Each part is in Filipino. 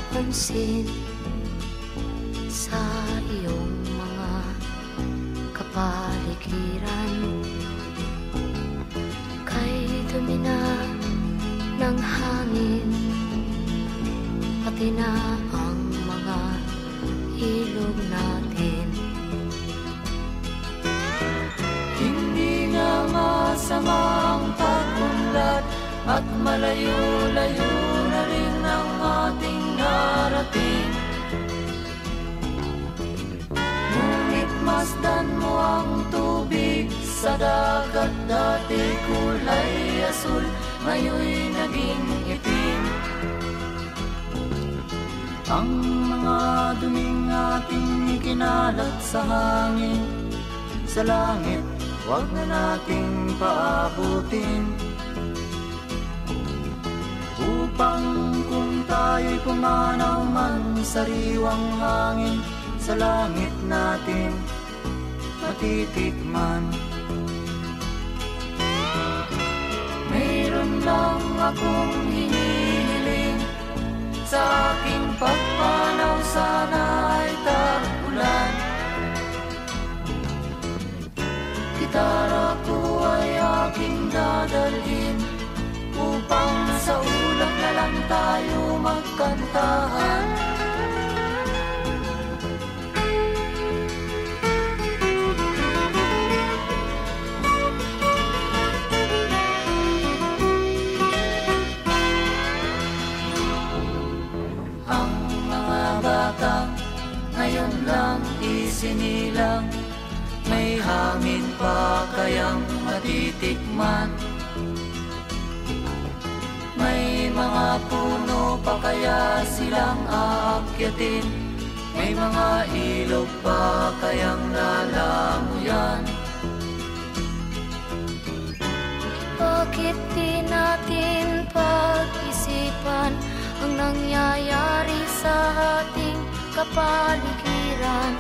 napapansin sa iyong mga kapaligiran. Kay dumi na ng hangin, pati na ang mga ilog natin. Hindi nga masamang pag-unlad at malayo-layo na rin ang ating narating. Ngunit masdan mo ang tubig sa dagat, dati kulay asul, ngayon'y naging itim. Ang mga duming ating ikinalat sa hangin, sa langit, huwag na nating paabutin. Upang kung tayo'y pumanaw man sa sariwang hangin, sa langit natin matitikman. Mayroon lang akong hinihiling, sa aking pagpanaw sana ay tag-ulan. Gitara ko ay aking dadalhin, upang sa ulap na lang tayo magkantahan. Ang mga batang ngayon lang isinilang, may hangin pa kayang matitikman? May mga puno pa kaya silang aakyatin? May mga ilog pa kayang lalamuyan? Bakit di natin pag-isipan ang nangyayari sa ating kapaligiran?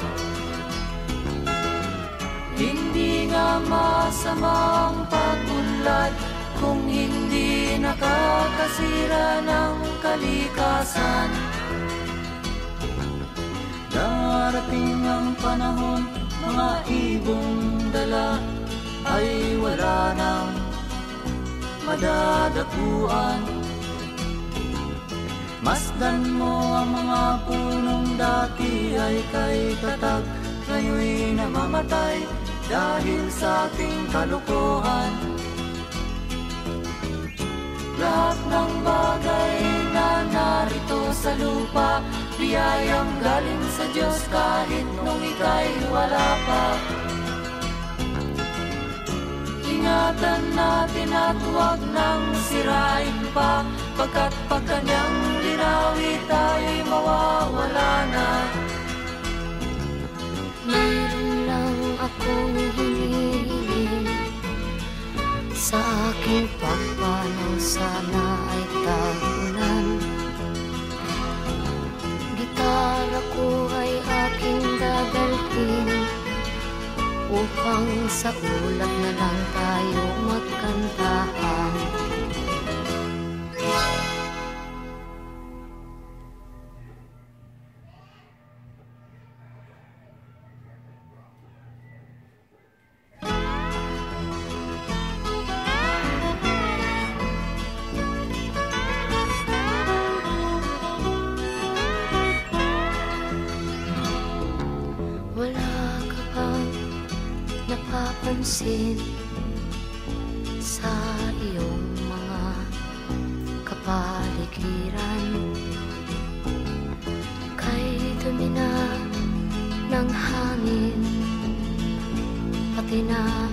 Hindi nga masamang pag-unlad kung hindi nakakasira ng kalikasan. Darating ang panahon, mga ibong dala ay wala nang madadapuan. Masdan mo ang mga punong dati ay kay tatag, ngayon'y namamatay dahil sa ating kalokohan. Lahat ng bagay na narito sa lupa, biyayang galing sa Diyos kahit nung ika'y wala pa. Ingatan natin at huwag nang sirain pa, pagkat pag kanyang linawi tayo'y mawawala na. Mayroon lang akong hinihiling, sa aking pagpanaw sana ay tag-ulan. Gitara ko ay aking dadalhin, upang sa ulap na lang tayo magkantahan. Wala ka bang napapansin sa iyong mga kapaligiran? Kay dumi na ng hangin, pati na